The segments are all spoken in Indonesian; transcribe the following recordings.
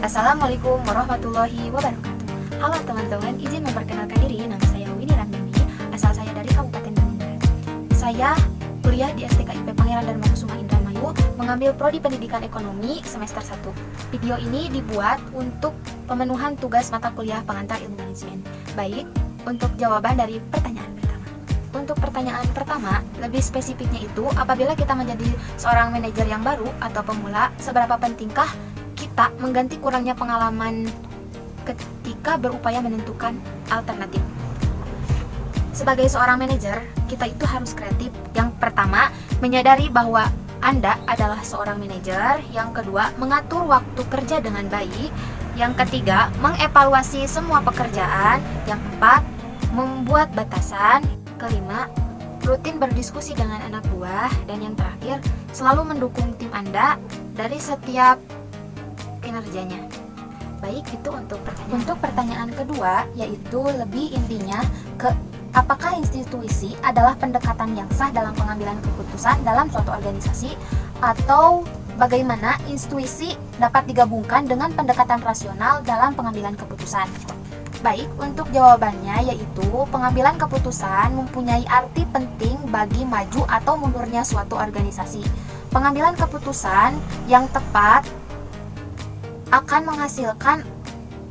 Assalamualaikum warahmatullahi wabarakatuh. Halo teman-teman, izin memperkenalkan diri. Nama saya Winnie Ramdhani, asal saya dari Kabupaten Bandung Barat. Saya kuliah di STKIP Pangeran Darmakusuma Indramayu, mengambil prodi Pendidikan Ekonomi semester 1. Video ini dibuat untuk pemenuhan tugas mata kuliah pengantar ilmu manajemen. Baik, untuk jawaban dari pertanyaan pertama. Untuk pertanyaan pertama, lebih spesifiknya itu, apabila kita menjadi seorang manajer yang baru atau pemula, seberapa pentingkah kita mengganti kurangnya pengalaman ketika berupaya menentukan alternatif. Sebagai seorang manajer, kita itu harus kreatif. Yang pertama, menyadari bahwa Anda adalah seorang manajer. Yang kedua, mengatur waktu kerja dengan baik. Yang ketiga, mengevaluasi semua pekerjaan. Yang keempat, membuat batasan. Kelima, rutin berdiskusi dengan anak buah. Dan yang terakhir, selalu mendukung tim Anda dari setiap kinerjanya. Baik, itu untuk pertanyaan. Untuk pertanyaan kedua, yaitu lebih intinya ke apakah institusi adalah pendekatan yang sah dalam pengambilan keputusan dalam suatu organisasi, atau bagaimana institusi dapat digabungkan dengan pendekatan rasional dalam pengambilan keputusan. Baik, untuk jawabannya yaitu pengambilan keputusan mempunyai arti penting bagi maju atau mundurnya suatu organisasi. Pengambilan keputusan yang tepat akan menghasilkan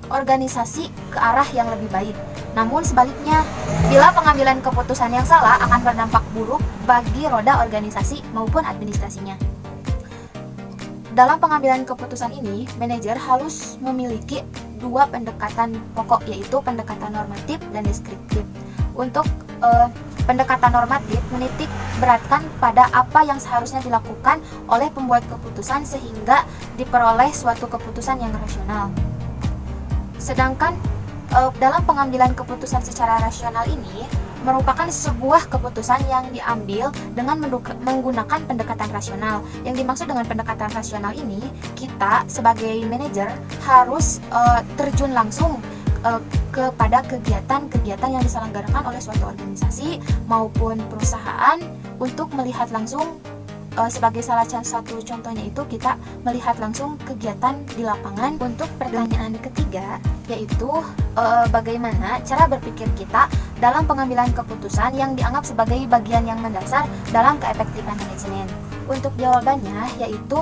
organisasi ke arah yang lebih baik. Namun sebaliknya, bila pengambilan keputusan yang salah akan berdampak buruk bagi roda organisasi maupun administrasinya. Dalam pengambilan keputusan ini, manajer harus memiliki dua pendekatan pokok, yaitu pendekatan normatif dan deskriptif. Untuk pendekatan normatif menitik beratkan pada apa yang seharusnya dilakukan oleh pembuat keputusan sehingga diperoleh suatu keputusan yang rasional. Sedangkan dalam pengambilan keputusan secara rasional ini merupakan sebuah keputusan yang diambil dengan menggunakan pendekatan rasional. Yang dimaksud dengan pendekatan rasional ini, kita sebagai manajer harus terjun langsung kepada kegiatan-kegiatan yang diselenggarakan oleh suatu organisasi maupun perusahaan untuk melihat langsung. Sebagai salah satu contohnya itu kita melihat langsung kegiatan di lapangan. Untuk pertanyaan ketiga, yaitu bagaimana cara berpikir kita dalam pengambilan keputusan yang dianggap sebagai bagian yang mendasar dalam keefektifan manajemen. Untuk jawabannya yaitu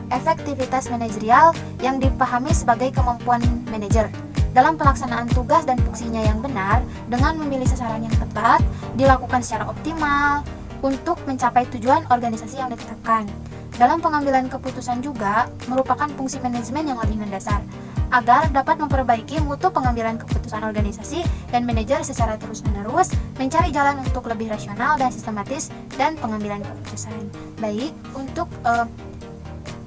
efektivitas manajerial yang dipahami sebagai kemampuan manajer dalam pelaksanaan tugas dan fungsinya yang benar dengan memilih sasaran yang tepat, dilakukan secara optimal untuk mencapai tujuan organisasi yang ditetapkan. Dalam pengambilan keputusan juga merupakan fungsi manajemen yang lebih mendasar agar dapat memperbaiki mutu pengambilan keputusan organisasi dan manajer secara terus-menerus mencari jalan untuk lebih rasional dan sistematis dan pengambilan keputusan. Baik, untuk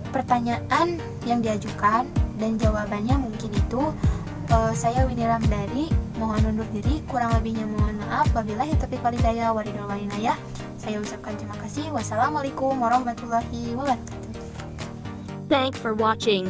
pertanyaan yang diajukan dan jawabannya mungkin itu, saya Winnie Ramdhani mohon undur diri, kurang lebihnya mohon maaf. Wabillahi taufiq wal hidayah, waridul walinayah. Saya ucapkan terima kasih. Wassalamualaikum warahmatullahi wabarakatuh. Thanks for watching.